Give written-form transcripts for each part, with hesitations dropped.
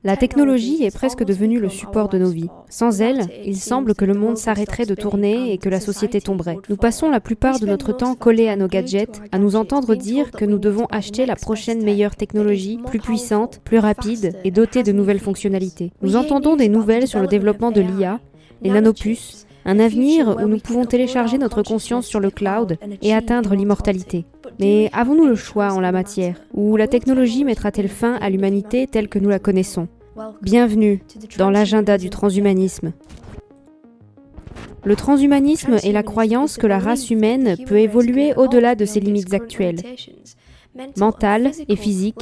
La technologie est presque devenue le support de nos vies. Sans elle, il semble que le monde s'arrêterait de tourner et que la société tomberait. Nous passons la plupart de notre temps collés à nos gadgets, à nous entendre dire que nous devons acheter la prochaine meilleure technologie, plus puissante, plus rapide et dotée de nouvelles fonctionnalités. Nous entendons des nouvelles sur le développement de l'IA, les nanopuces, un avenir où nous pouvons télécharger notre conscience sur le cloud et atteindre l'immortalité. Mais avons-nous le choix en la matière? Ou la technologie mettra-t-elle fin à l'humanité telle que nous la connaissons? Bienvenue dans l'agenda du transhumanisme. Le transhumanisme est la croyance que la race humaine peut évoluer au-delà de ses limites actuelles, mentales et physiques,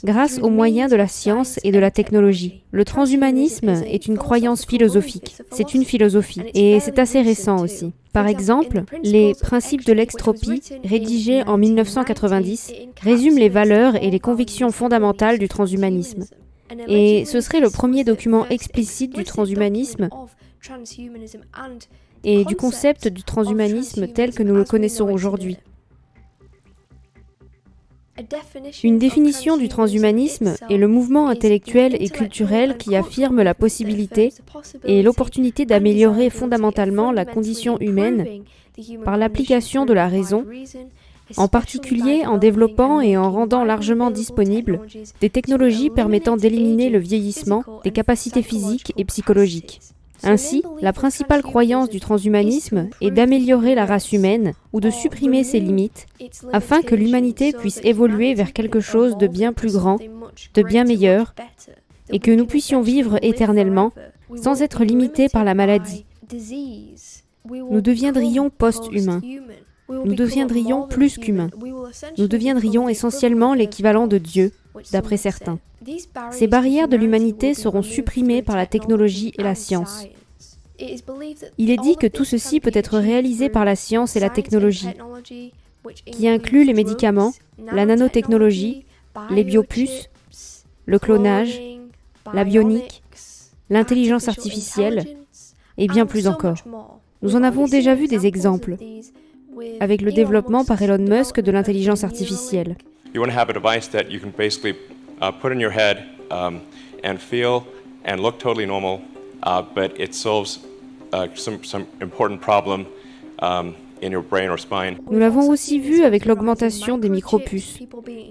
grâce aux moyens de la science et de la technologie. Le transhumanisme est une croyance philosophique. C'est une philosophie, et c'est assez récent aussi. Par exemple, les Principes de l'extropie, rédigés en 1990, résument les valeurs et les convictions fondamentales du transhumanisme. Et ce serait le premier document explicite du transhumanisme et du concept du transhumanisme tel que nous le connaissons aujourd'hui. Une définition du transhumanisme est le mouvement intellectuel et culturel qui affirme la possibilité et l'opportunité d'améliorer fondamentalement la condition humaine par l'application de la raison, en particulier en développant et en rendant largement disponibles des technologies permettant d'éliminer le vieillissement des capacités physiques et psychologiques. Ainsi, la principale croyance du transhumanisme est d'améliorer la race humaine ou de supprimer ses limites afin que l'humanité puisse évoluer vers quelque chose de bien plus grand, de bien meilleur, et que nous puissions vivre éternellement sans être limités par la maladie. Nous deviendrions post-humains. Nous deviendrions plus qu'humains. Nous deviendrions essentiellement l'équivalent de Dieu, d'après certains. Ces barrières de l'humanité seront supprimées par la technologie et la science. Il est dit que tout ceci peut être réalisé par la science et la technologie, qui inclut les médicaments, la nanotechnologie, les biopuces, le clonage, la bionique, l'intelligence artificielle, et bien plus encore. Nous en avons déjà vu des exemples, avec le développement par Elon Musk de l'intelligence artificielle. You want to have a device that you can basically put in your head and feel and look totally normal, but it solves some important problem in your brain or spine. Nous l'avons aussi vu avec l'augmentation des micropuces.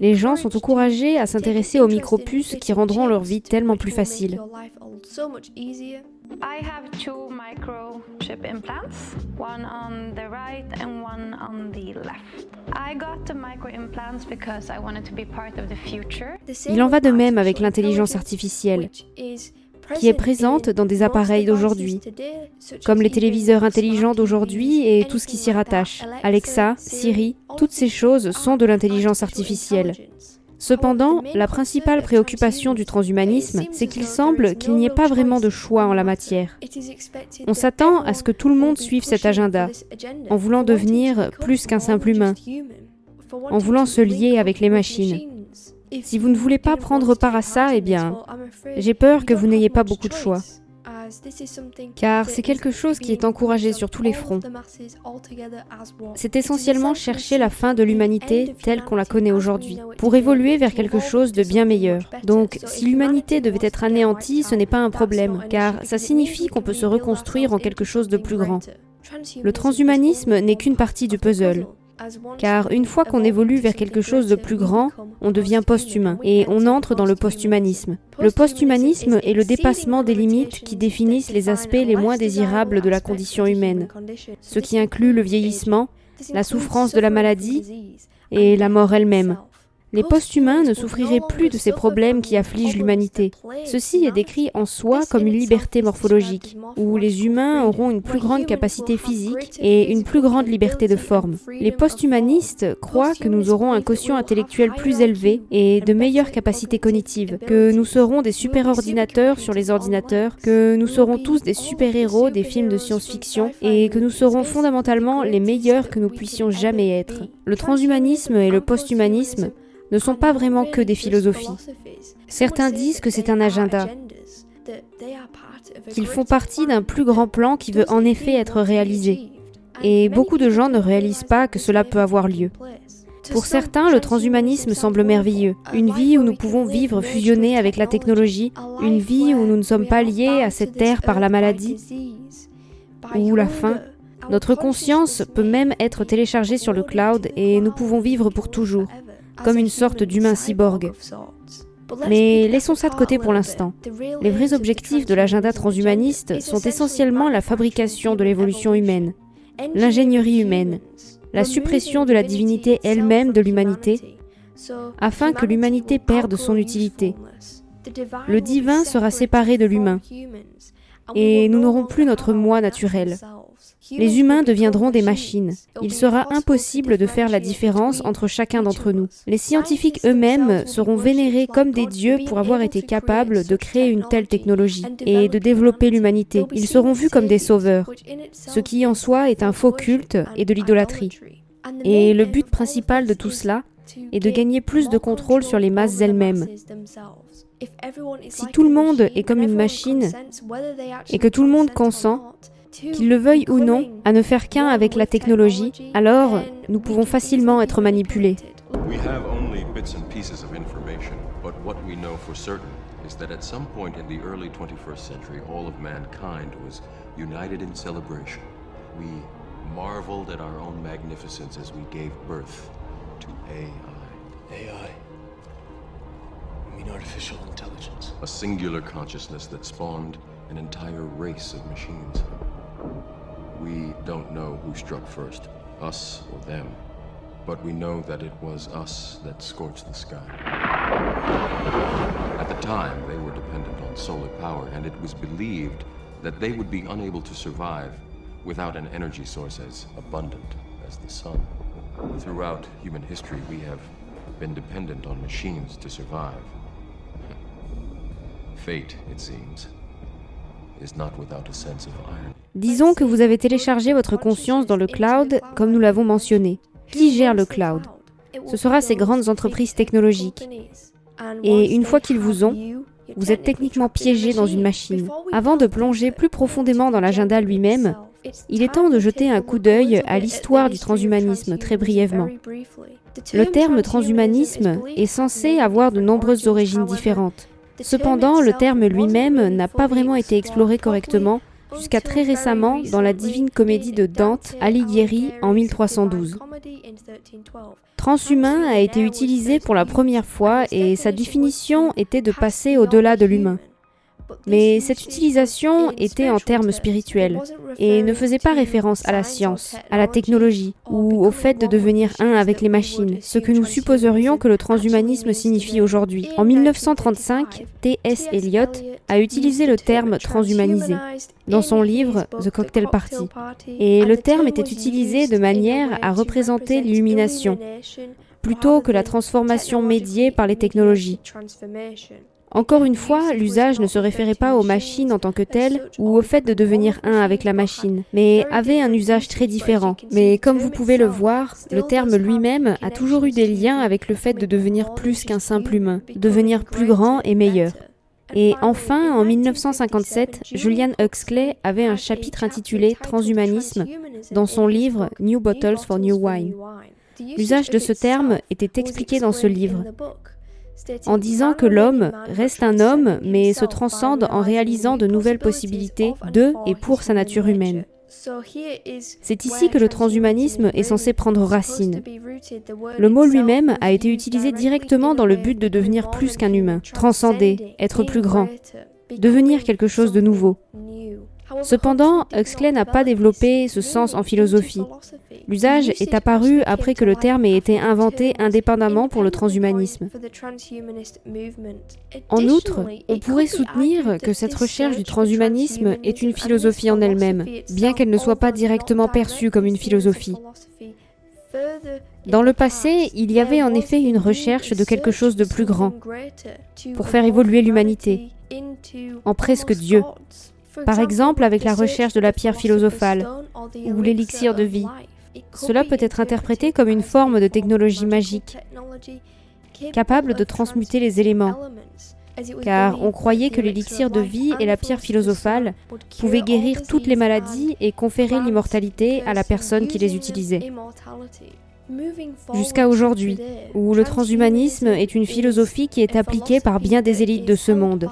Les gens sont encouragés à s'intéresser aux micropuces qui rendront leur vie tellement plus facile. I have two microchip implants, one on the right and one on the left. I got the micro implants because I wanted to be part of the future. Il en va de même avec l'intelligence artificielle, qui est présente dans des appareils d'aujourd'hui, comme les téléviseurs intelligents d'aujourd'hui et tout ce qui s'y rattache. Alexa, Siri, toutes ces choses sont de l'intelligence artificielle. Cependant, la principale préoccupation du transhumanisme, c'est qu'il semble qu'il n'y ait pas vraiment de choix en la matière. On s'attend à ce que tout le monde suive cet agenda, en voulant devenir plus qu'un simple humain, en voulant se lier avec les machines. Si vous ne voulez pas prendre part à ça, eh bien, j'ai peur que vous n'ayez pas beaucoup de choix. Car c'est quelque chose qui est encouragé sur tous les fronts. C'est essentiellement chercher la fin de l'humanité telle qu'on la connaît aujourd'hui, pour évoluer vers quelque chose de bien meilleur. Donc, si l'humanité devait être anéantie, ce n'est pas un problème, car ça signifie qu'on peut se reconstruire en quelque chose de plus grand. Le transhumanisme n'est qu'une partie du puzzle. Car une fois qu'on évolue vers quelque chose de plus grand, on devient post-humain et on entre dans le post-humanisme. Le post-humanisme est le dépassement des limites qui définissent les aspects les moins désirables de la condition humaine, ce qui inclut le vieillissement, la souffrance de la maladie et la mort elle-même. Les post-humains ne souffriraient plus de ces problèmes qui affligent l'humanité. Ceci est décrit en soi comme une liberté morphologique, où les humains auront une plus grande capacité physique et une plus grande liberté de forme. Les post-humanistes croient que nous aurons un quotient intellectuel plus élevé et de meilleures capacités cognitives, que nous serons des super-ordinateurs sur les ordinateurs, que nous serons tous des super-héros des films de science-fiction et que nous serons fondamentalement les meilleurs que nous puissions jamais être. Le transhumanisme et le post-humanisme ne sont pas vraiment que des philosophies. Certains disent que c'est un agenda, qu'ils font partie d'un plus grand plan qui veut en effet être réalisé. Et beaucoup de gens ne réalisent pas que cela peut avoir lieu. Pour certains, le transhumanisme semble merveilleux. Une vie où nous pouvons vivre fusionnés avec la technologie, une vie où nous ne sommes pas liés à cette terre par la maladie ou la faim. Notre conscience peut même être téléchargée sur le cloud et nous pouvons vivre pour toujours, comme une sorte d'humain cyborg. Mais laissons ça de côté pour l'instant. Les vrais objectifs de l'agenda transhumaniste sont essentiellement la fabrication de l'évolution humaine, l'ingénierie humaine, la suppression de la divinité elle-même de l'humanité, afin que l'humanité perde son utilité. Le divin sera séparé de l'humain, et nous n'aurons plus notre moi naturel. Les humains deviendront des machines. Il sera impossible de faire la différence entre chacun d'entre nous. Les scientifiques eux-mêmes seront vénérés comme des dieux pour avoir été capables de créer une telle technologie et de développer l'humanité. Ils seront vus comme des sauveurs, ce qui en soi est un faux culte et de l'idolâtrie. Et le but principal de tout cela est de gagner plus de contrôle sur les masses elles-mêmes. Si tout le monde est comme une machine et que tout le monde consent, qu'il le veuille ou non, à ne faire qu'un avec la technologie, alors nous pouvons facilement être manipulés. We have only bits and pieces of information, but what we know for certain is that at some point in the early 21st century, all of mankind was united in celebration. We marveled at our own magnificence as we gave birth to AI. AI? You mean artificial intelligence? A singular consciousness that spawned an entire race of machines. We don't know who struck first, us or them, but we know that it was us that scorched the sky. At the time, they were dependent on solar power, and it was believed that they would be unable to survive without an energy source as abundant as the sun. Throughout human history, we have been dependent on machines to survive. Fate, it seems, is not without a sense of irony. Disons que vous avez téléchargé votre conscience dans le cloud, comme nous l'avons mentionné. Qui gère le cloud? Ce sera ces grandes entreprises technologiques. Et une fois qu'ils vous ont, vous êtes techniquement piégé dans une machine. Avant de plonger plus profondément dans l'agenda lui-même, il est temps de jeter un coup d'œil à l'histoire du transhumanisme très brièvement. Le terme transhumanisme est censé avoir de nombreuses origines différentes. Cependant, le terme lui-même n'a pas vraiment été exploré correctement jusqu'à très récemment dans la Divine Comédie de Dante Alighieri en 1312. Transhumain a été utilisé pour la première fois et sa définition était de passer au-delà de l'humain. Mais cette utilisation était en termes spirituels et ne faisait pas référence à la science, à la technologie ou au fait de devenir un avec les machines, ce que nous supposerions que le transhumanisme signifie aujourd'hui. En 1935, T.S. Eliot a utilisé le terme transhumanisé dans son livre The Cocktail Party, et le terme était utilisé de manière à représenter l'illumination, plutôt que la transformation médiée par les technologies. Encore une fois, l'usage ne se référait pas aux machines en tant que telles ou au fait de devenir un avec la machine, mais avait un usage très différent. Mais comme vous pouvez le voir, le terme lui-même a toujours eu des liens avec le fait de devenir plus qu'un simple humain, devenir plus grand et meilleur. Et enfin, en 1957, Julian Huxley avait un chapitre intitulé « Transhumanisme » dans son livre « New Bottles for New Wine ». L'usage de ce terme était expliqué dans ce livre, en disant que l'homme reste un homme, mais se transcende en réalisant de nouvelles possibilités de et pour sa nature humaine. C'est ici que le transhumanisme est censé prendre racine. Le mot lui-même a été utilisé directement dans le but de devenir plus qu'un humain, transcender, être plus grand, devenir quelque chose de nouveau. Cependant, Huxley n'a pas développé ce sens en philosophie. L'usage est apparu après que le terme ait été inventé indépendamment pour le transhumanisme. En outre, on pourrait soutenir que cette recherche du transhumanisme est une philosophie en elle-même, bien qu'elle ne soit pas directement perçue comme une philosophie. Dans le passé, il y avait en effet une recherche de quelque chose de plus grand, pour faire évoluer l'humanité, en presque Dieu. Par exemple, avec la recherche de la pierre philosophale ou l'élixir de vie. Cela peut être interprété comme une forme de technologie magique, capable de transmuter les éléments, car on croyait que l'élixir de vie et la pierre philosophale pouvaient guérir toutes les maladies et conférer l'immortalité à la personne qui les utilisait. Jusqu'à aujourd'hui, où le transhumanisme est une philosophie qui est appliquée par bien des élites de ce monde.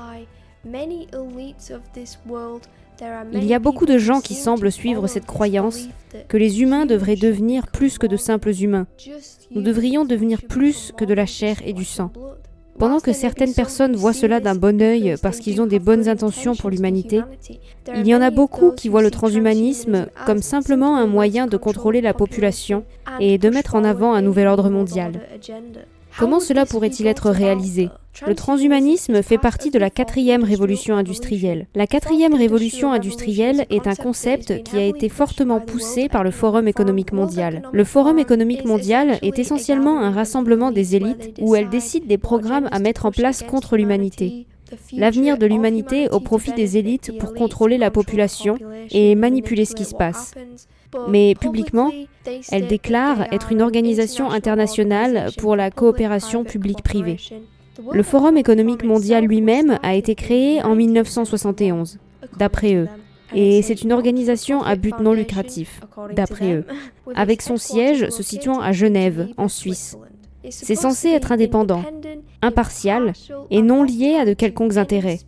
Il y a beaucoup de gens qui semblent suivre cette croyance que les humains devraient devenir plus que de simples humains. Nous devrions devenir plus que de la chair et du sang. Pendant que certaines personnes voient cela d'un bon œil parce qu'ils ont des bonnes intentions pour l'humanité, il y en a beaucoup qui voient le transhumanisme comme simplement un moyen de contrôler la population et de mettre en avant un nouvel ordre mondial. Comment cela pourrait-il être réalisé ? Le transhumanisme fait partie de la 4e révolution industrielle. La 4e révolution industrielle est un concept qui a été fortement poussé par le Forum économique mondial. Le Forum économique mondial est essentiellement un rassemblement des élites où elles décident des programmes à mettre en place contre l'humanité. L'avenir de l'humanité au profit des élites pour contrôler la population et manipuler ce qui se passe. Mais publiquement, elle déclare être une organisation internationale pour la coopération publique-privée. Le Forum économique mondial lui-même a été créé en 1971, d'après eux, et c'est une organisation à but non lucratif, d'après eux, avec son siège se situant à Genève, en Suisse. C'est censé être indépendant, impartial et non lié à de quelconques intérêts.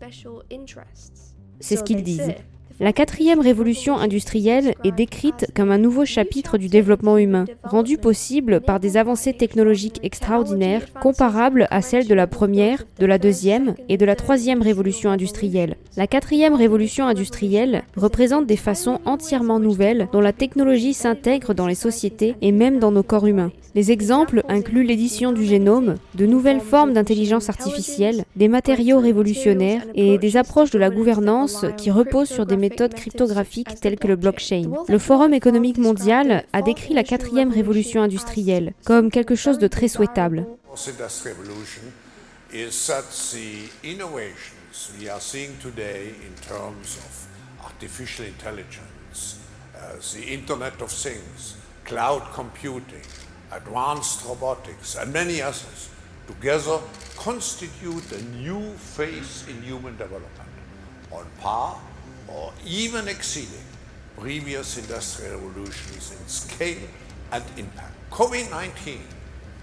C'est ce qu'ils disent. La 4e révolution industrielle est décrite comme un nouveau chapitre du développement humain, rendu possible par des avancées technologiques extraordinaires comparables à celles de la 1re, de la 2e et de la 3e révolution industrielle. La 4e révolution industrielle représente des façons entièrement nouvelles dont la technologie s'intègre dans les sociétés et même dans nos corps humains. Les exemples incluent l'édition du génome, de nouvelles formes d'intelligence artificielle, des matériaux révolutionnaires et des approches de la gouvernance qui reposent sur des méthodes cryptographiques telles que le blockchain. Le Forum économique mondial a décrit la 4e révolution industrielle comme quelque chose de très souhaitable. Advanced robotics, and many others, together constitute a new phase in human development, on par or even exceeding previous industrial revolutions in scale and impact. COVID-19,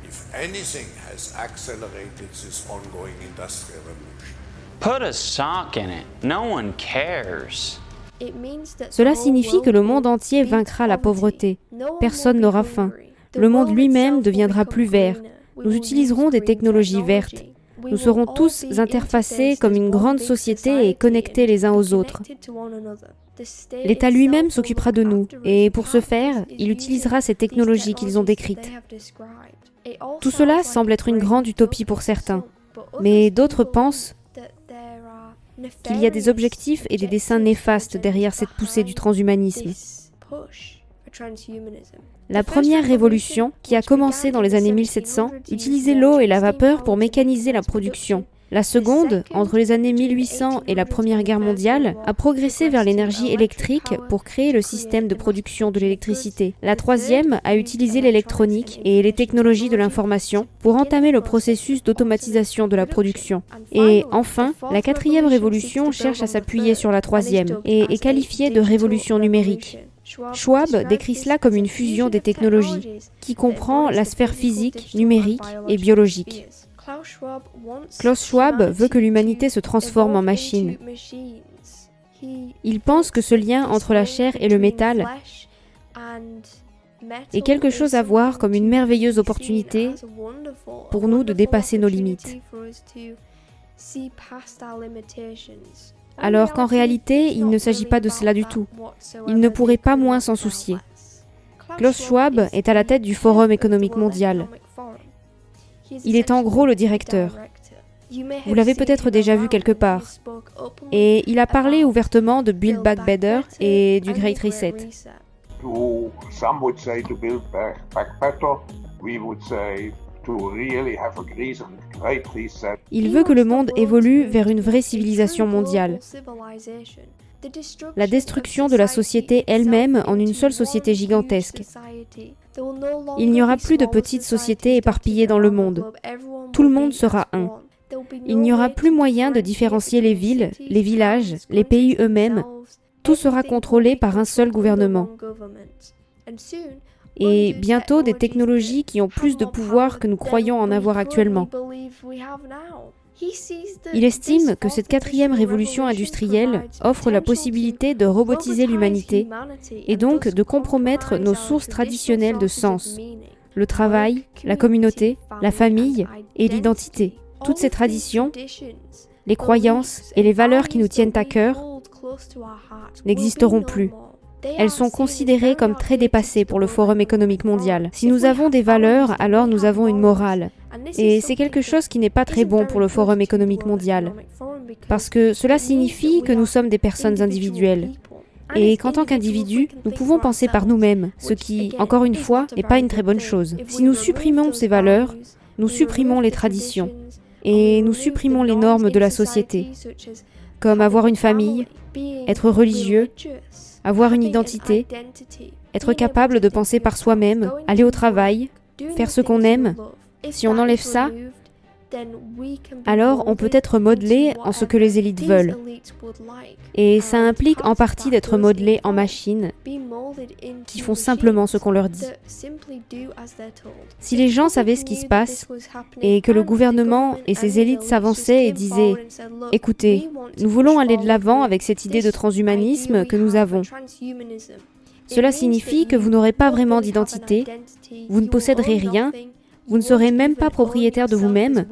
if anything, has accelerated this ongoing industrial revolution. Put a sock in it. No one cares. Cela signifie que le monde entier vaincra la pauvreté. Personne n'aura faim. Le monde lui-même deviendra plus vert. Nous utiliserons des technologies vertes. Nous serons tous interfacés comme une grande société et connectés les uns aux autres. L'État lui-même s'occupera de nous, et pour ce faire, il utilisera ces technologies qu'ils ont décrites. Tout cela semble être une grande utopie pour certains, mais d'autres pensent qu'il y a des objectifs et des desseins néfastes derrière cette poussée du transhumanisme. La première révolution, qui a commencé dans les années 1700, utilisait l'eau et la vapeur pour mécaniser la production. La seconde, entre les années 1800 et la Première Guerre mondiale, a progressé vers l'énergie électrique pour créer le système de production de l'électricité. La troisième a utilisé l'électronique et les technologies de l'information pour entamer le processus d'automatisation de la production. Et enfin, la 4e révolution cherche à s'appuyer sur la troisième et est qualifiée de révolution numérique. Schwab décrit cela comme une fusion des technologies, qui comprend la sphère physique, numérique et biologique. Klaus Schwab veut que l'humanité se transforme en machine. Il pense que ce lien entre la chair et le métal est quelque chose à voir comme une merveilleuse opportunité pour nous de dépasser nos limites. Alors qu'en réalité, il ne s'agit pas de cela du tout. Il ne pourrait pas moins s'en soucier. Klaus Schwab est à la tête du Forum économique mondial. Il est en gros le directeur. Vous l'avez peut-être déjà vu quelque part. Et il a parlé ouvertement de Build Back Better et du Great Reset. Some would say to build back better, we would say to really have a great reset. Il veut que le monde évolue vers une vraie civilisation mondiale. La destruction de la société elle-même en une seule société gigantesque. Il n'y aura plus de petites sociétés éparpillées dans le monde. Tout le monde sera un. Il n'y aura plus moyen de différencier les villes, les villages, les pays eux-mêmes. Tout sera contrôlé par un seul gouvernement. et bientôt des technologies qui ont plus de pouvoir que nous croyons en avoir actuellement. Il estime que cette 4e révolution industrielle offre la possibilité de robotiser l'humanité et donc de compromettre nos sources traditionnelles de sens, le travail, la communauté, la famille et l'identité. Toutes ces traditions, les croyances et les valeurs qui nous tiennent à cœur n'existeront plus. Elles sont considérées comme très dépassées pour le Forum économique mondial. Si nous avons des valeurs, alors nous avons une morale. Et c'est quelque chose qui n'est pas très bon pour le Forum économique mondial, parce que cela signifie que nous sommes des personnes individuelles. Et qu'en tant qu'individus, nous pouvons penser par nous-mêmes, ce qui, encore une fois, n'est pas une très bonne chose. Si nous supprimons ces valeurs, nous supprimons les traditions, et nous supprimons les normes de la société, comme avoir une famille, être religieux, avoir une identité, être capable de penser par soi-même, aller au travail, faire ce qu'on aime. Si on enlève ça, alors on peut être modelé en ce que les élites veulent. Et ça implique en partie d'être modelé en machines qui font simplement ce qu'on leur dit. Si les gens savaient ce qui se passe et que le gouvernement et ses élites s'avançaient et disaient « Écoutez, nous voulons aller de l'avant avec cette idée de transhumanisme que nous avons. Cela signifie que vous n'aurez pas vraiment d'identité, vous ne posséderez rien, vous ne serez même pas propriétaire de vous-même,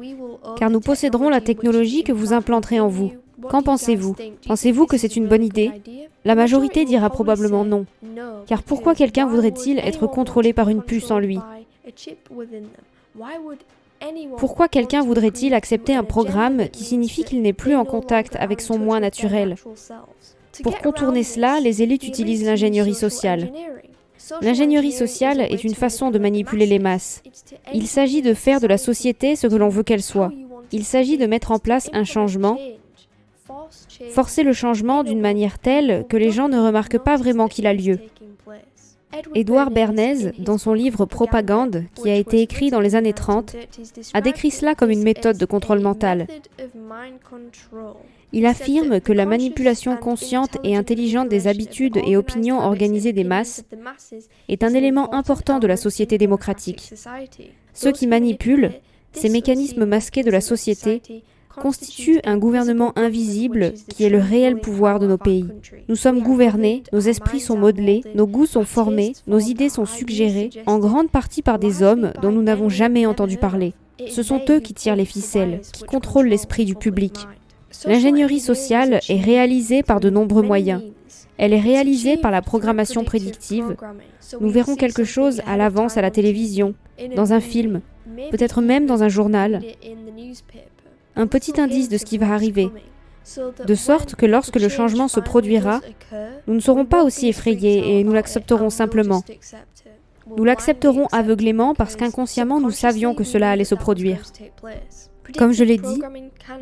car nous posséderons la technologie que vous implanterez en vous. Qu'en pensez-vous? Pensez-vous que c'est une bonne idée? La majorité dira probablement non. Car pourquoi quelqu'un voudrait-il être contrôlé par une puce en lui? Pourquoi quelqu'un voudrait-il accepter un programme qui signifie qu'il n'est plus en contact avec son moi naturel? Pour contourner cela, les élites utilisent l'ingénierie sociale. L'ingénierie sociale est une façon de manipuler les masses. Il s'agit de faire de la société ce que l'on veut qu'elle soit. Il s'agit de mettre en place un changement, forcer le changement d'une manière telle que les gens ne remarquent pas vraiment qu'il a lieu. Édouard Bernays, dans son livre Propagande, qui a été écrit dans les années 30, a décrit cela comme une méthode de contrôle mental. Il affirme que la manipulation consciente et intelligente des habitudes et opinions organisées des masses est un élément important de la société démocratique. Ceux qui manipulent, ces mécanismes masqués de la société, constituent un gouvernement invisible qui est le réel pouvoir de nos pays. Nous sommes gouvernés, nos esprits sont modelés, nos goûts sont formés, nos idées sont suggérées, en grande partie par des hommes dont nous n'avons jamais entendu parler. Ce sont eux qui tirent les ficelles, qui contrôlent l'esprit du public. L'ingénierie sociale est réalisée par de nombreux moyens. Elle est réalisée par la programmation prédictive. Nous verrons quelque chose à l'avance à la télévision, dans un film, peut-être même dans un journal. Un petit indice de ce qui va arriver, de sorte que lorsque le changement se produira, nous ne serons pas aussi effrayés et nous l'accepterons simplement. Nous l'accepterons aveuglément parce qu'inconsciemment nous savions que cela allait se produire. Comme je l'ai dit,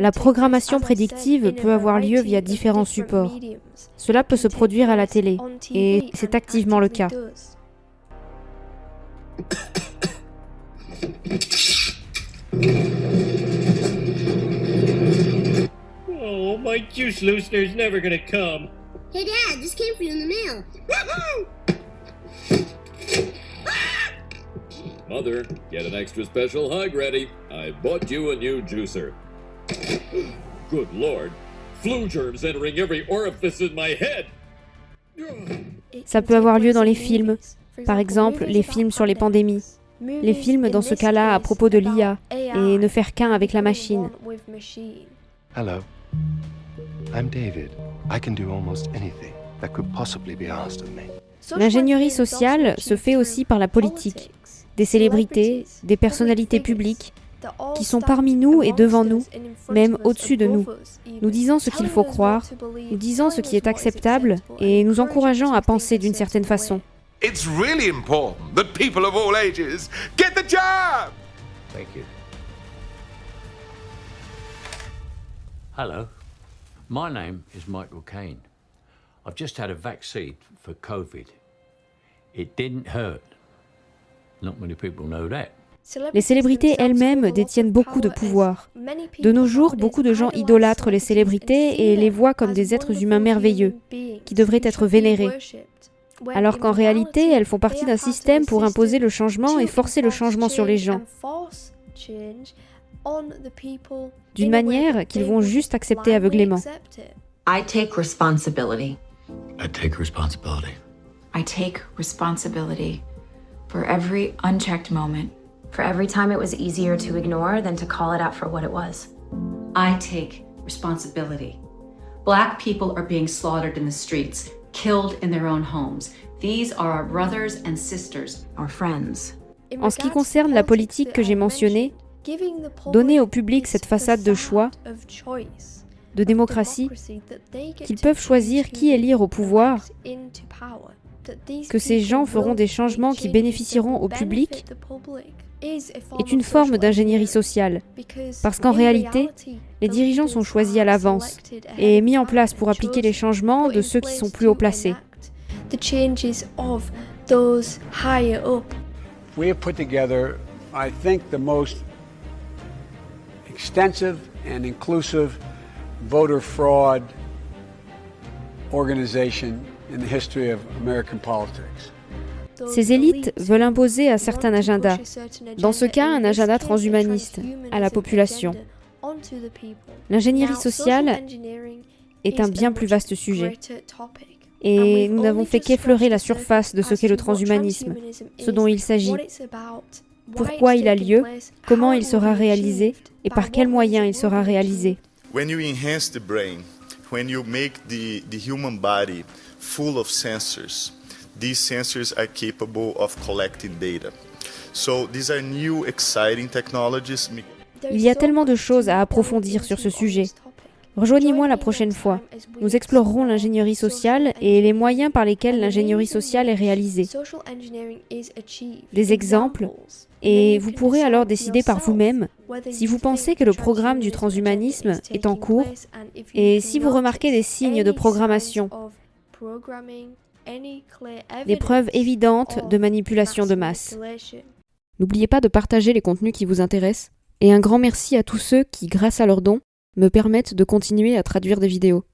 la programmation prédictive peut avoir lieu via différents supports. Cela peut se produire à la télé, et c'est activement le cas. Oh, my juice loosener's never gonna come. Hey Dad, this came for you in the mail. Mother, get an extra special hug ready. I bought you a new juicer. Good Lord, flu germs entering every orifice in my head. Ça peut avoir lieu dans les films, par exemple les films sur les pandémies, les films dans ce cas-là à propos de l'IA et ne faire qu'un avec la machine. Hello, I'm David. I can do almost anything that could possibly be asked of me. L'ingénierie sociale se fait aussi par la politique, des célébrités, des personnalités publiques qui sont parmi nous et devant nous, même au-dessus de nous, nous disant ce qu'il faut croire, nous disant ce qui est acceptable et nous encourageant à penser d'une certaine façon. It's really important that people of all ages get the jab. Thank you. Hello, my name is Michael Caine. I've just had a vaccine for COVID. It didn't hurt. Not many people know that. Les célébrités elles-mêmes détiennent beaucoup de pouvoir. De nos jours, beaucoup de gens idolâtrent les célébrités et les voient comme des êtres humains merveilleux, qui devraient être vénérés. alors qu'en réalité, elles font partie d'un système pour imposer le changement et forcer le changement sur les gens, d'une manière qu'ils vont juste accepter aveuglément. I take responsibility. I take responsibility. I take responsibility for every unchecked moment. For every time it was easier to ignore than to call it out for what it was. I take responsibility. Black people are being slaughtered in the streets, killed in their own homes. These are our brothers and sisters, our friends. En ce qui concerne la politique que j'ai mentionnée, donner au public cette façade de choix, de démocratie, qu'ils peuvent choisir qui élire au pouvoir, que ces gens feront des changements qui bénéficieront au public, est une forme d'ingénierie sociale, parce qu'en réalité, les dirigeants sont choisis à l'avance et mis en place pour appliquer les changements de ceux qui sont plus haut placés. We have put together, I think, the most extensive and inclusive voter fraud organization in the history of American politics. Ces élites veulent imposer un certain agenda, dans ce cas un agenda transhumaniste, à la population. L'ingénierie sociale est un bien plus vaste sujet. Et nous n'avons fait qu'effleurer la surface de ce qu'est le transhumanisme, ce dont il s'agit, pourquoi il a lieu, comment il sera réalisé et par quels moyens il sera réalisé. When you enhance the brain, when you make the human body full of sensors, these sensors are capable of collecting data. So these are new exciting technologies. Il y a tellement de choses à approfondir sur ce sujet. Rejoignez-moi la prochaine fois. Nous explorerons l'ingénierie sociale et les moyens par lesquels l'ingénierie sociale est réalisée. Des exemples, et vous pourrez alors décider par vous-même si vous pensez que le programme du transhumanisme est en cours et si vous remarquez des signes de programmation, des preuves évidentes de manipulation de masse. N'oubliez pas de partager les contenus qui vous intéressent et un grand merci à tous ceux qui, grâce à leurs dons, me permettent de continuer à traduire des vidéos.